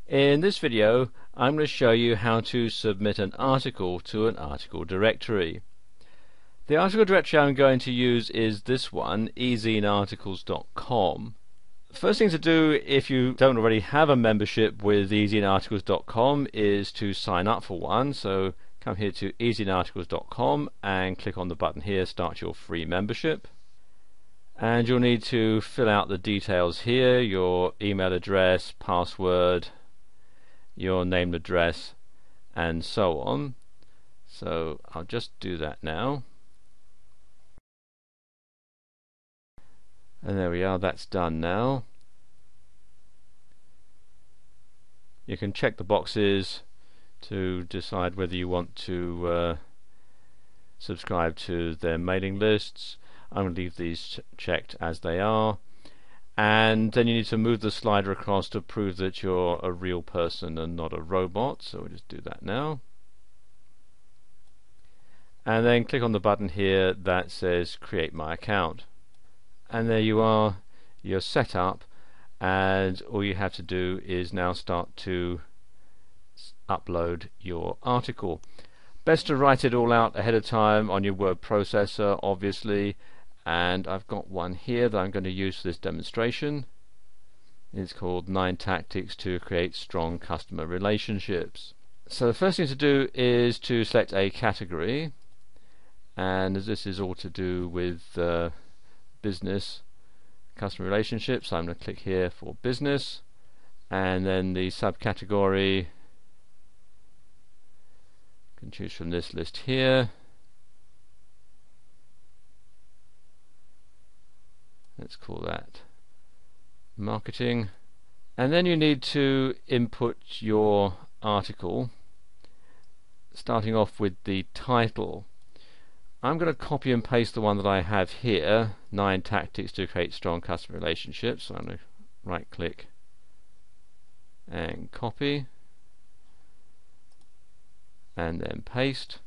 In this video I'm going to show you how to submit an article to an article directory. The article directory I'm going to use is this one, ezinearticles.com. First thing to do if you don't already have a membership with ezinearticles.com is to sign up for one. So come here to ezinearticles.com and click on the button here, start your free membership. And you'll need to fill out the details here, your email address, password, your name and address, and so on. So I'll just do that now. And there we are, that's done now. You can check the boxes to decide whether you want to subscribe to their mailing lists. I'm going to leave these checked as they are. And then you need to move the slider across to prove that you're a real person and not a robot. So we'll just do that now. And then click on the button here that says Create My Account. And there you are, you're set up, and all you have to do is now start to upload your article. Best to write it all out ahead of time on your word processor, obviously. And I've got one here that I'm going to use for this demonstration. It's called 9 Tactics to Create Strong Customer Relationships. So the first thing to do is to select a category, and as this is all to do with business customer relationships, I'm going to click here for business, and then the subcategory, you can choose from this list here. Let's call that marketing. And then you need to input your article, starting off with the title. I'm going to copy and paste the one that I have here, 9 Tactics to Create Strong Customer Relationships. So I'm going to right click and copy and then paste.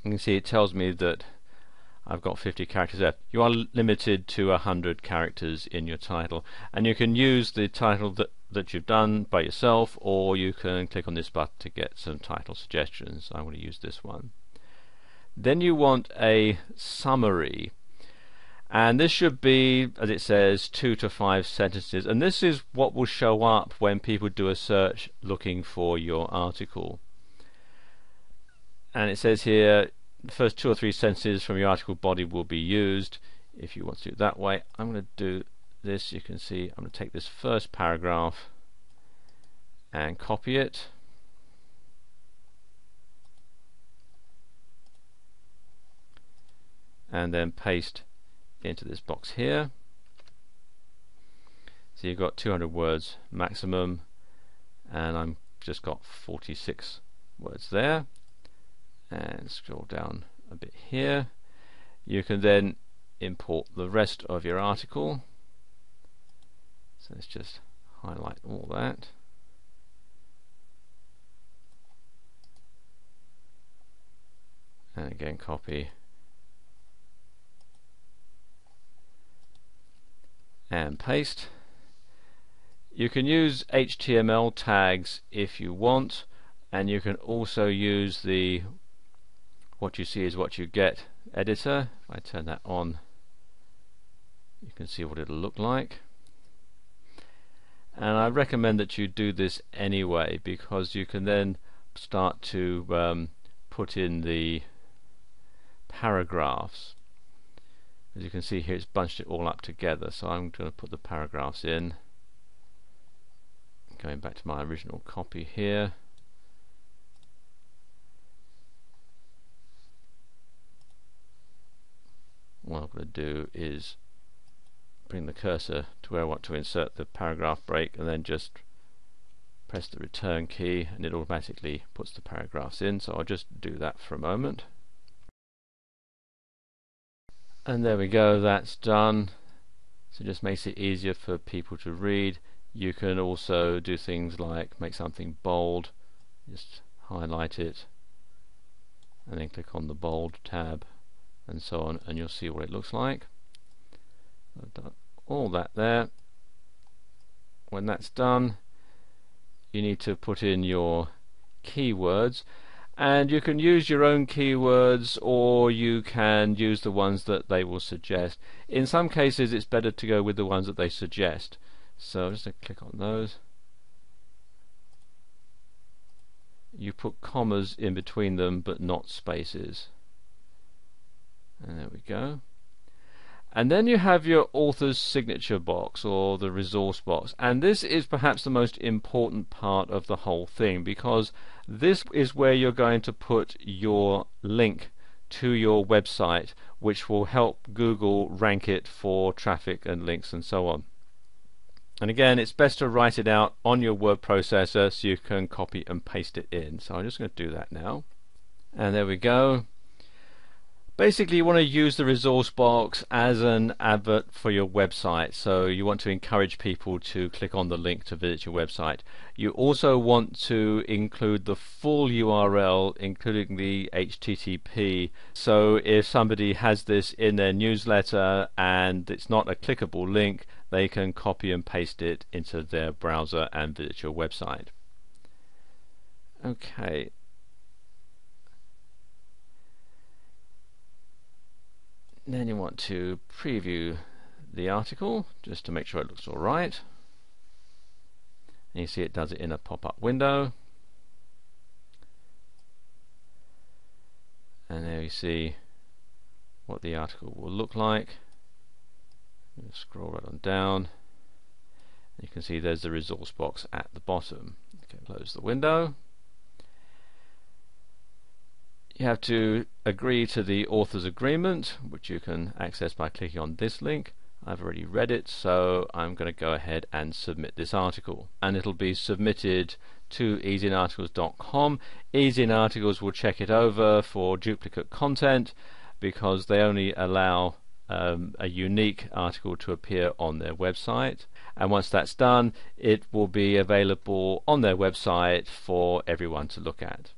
You can see it tells me that I've got 50 characters left. You are limited to 100 characters in your title, and you can use the title that you've done by yourself, or you can click on this button to get some title suggestions. I'm going to use this one. Then you want a summary, and this should be, as it says, 2 to 5 sentences, and this is what will show up when people do a search looking for your article. And it says here the first 2 or 3 sentences from your article body will be used. If you want to do it that way, I'm going to do this. You can see I'm going to take this first paragraph and copy it, and then paste into this box here. So you've got 200 words maximum, and I'm just got 46 words there. And scroll down a bit here. You can then import the rest of your article. So let's just highlight all that. And again copy and paste. You can use HTML tags if you want, and you can also use the what you see is what you get editor. If I turn that on, you can see what it'll look like. And I recommend that you do this anyway, because you can then start to put in the paragraphs. As you can see here, it's bunched it all up together, so I'm going to put the paragraphs in. Going back to my original copy here. What I'm going to do is bring the cursor to where I want to insert the paragraph break, and then just press the return key, and it automatically puts the paragraphs in. So I'll just do that for a moment. And there we go, that's done. So it just makes it easier for people to read. You can also do things like make something bold, just highlight it and then click on the bold tab and so on, and you'll see what it looks like. I've done all that there. When that's done, you need to put in your keywords, and you can use your own keywords or you can use the ones that they will suggest. In some cases it's better to go with the ones that they suggest, so just click on those. You put commas in between them but not spaces, and there we go. And then you have your author's signature box or the resource box, and this is perhaps the most important part of the whole thing, because this is where you're going to put your link to your website, which will help Google rank it for traffic and links and so on. And again, it's best to write it out on your word processor so you can copy and paste it in. So I'm just going to do that now, and there we go. Basically, you want to use the resource box as an advert for your website, so you want to encourage people to click on the link to visit your website. You also want to include the full URL, including the HTTP, so if somebody has this in their newsletter and it's not a clickable link, they can copy and paste it into their browser and visit your website. Okay. Then you want to preview the article just to make sure it looks alright. And you see it does it in a pop-up window. And there you see what the article will look like. You scroll right on down. You can see there's the resource box at the bottom. Okay, close the window. You have to agree to the author's agreement, which you can access by clicking on this link. I've already read it, so I'm going to go ahead and submit this article, and it'll be submitted to EasyInArticles.com. EasyInArticles will check it over for duplicate content, because they only allow a unique article to appear on their website, and once that's done, it will be available on their website for everyone to look at.